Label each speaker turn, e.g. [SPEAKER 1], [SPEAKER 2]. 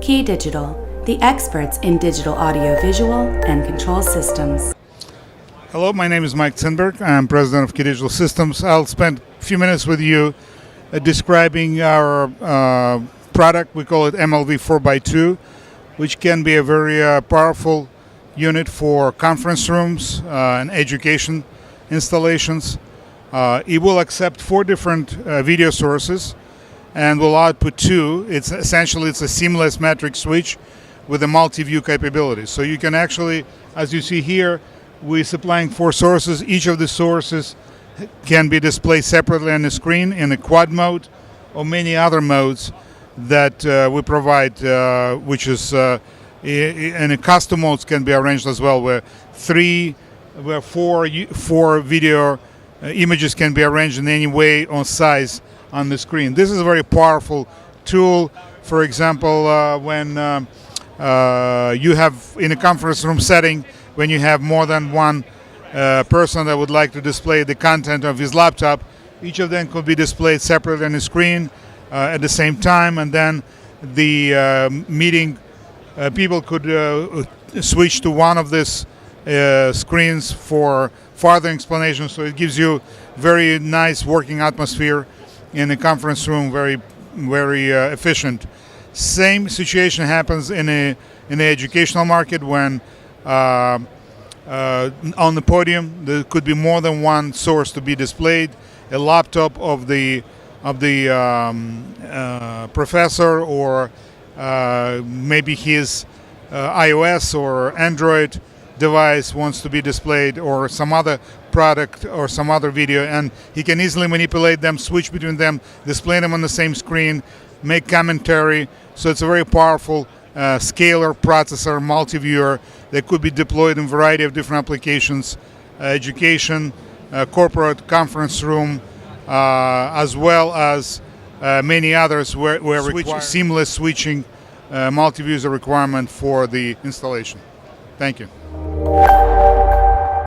[SPEAKER 1] KeyDigital, the experts in digital audio-visual and control systems.
[SPEAKER 2] Hello, my name is Mike Tsinberg. I'm president of KeyDigital Systems. I'll spend a few minutes with you describing our product. We call it MLV4x2, which can be a very powerful unit for conference rooms and education installations. It will accept 4 different video sources and will output 2. It's a seamless matrix switch with a multi-view capability. So you can actually, as you see here, we're supplying 4 sources. Each of the sources can be displayed separately on the screen in a quad mode or many other modes that we provide, which is in a custom modes can be arranged as well, where 4 video images can be arranged in any way or size on the screen. This is a very powerful tool. For example, when you have in a conference room setting, when you have more than one person that would like to display the content of his laptop, each of them could be displayed separately on the screen at the same time, and then the meeting people could switch to one of these screens for further explanation. So it gives you very nice working atmosphere in the conference room, very efficient. Same situation happens in the educational market when on the podium there could be more than one source to be displayed. A laptop of the professor, or maybe his iOS or Android device wants to be displayed, or some other product or some other video, and he can easily manipulate them, switch between them, display them on the same screen, make commentary. So it's a very powerful scaler processor, multi-viewer that could be deployed in a variety of different applications, education, corporate conference room, as well as many others where seamless switching multi-view is a requirement for the installation. Thank you.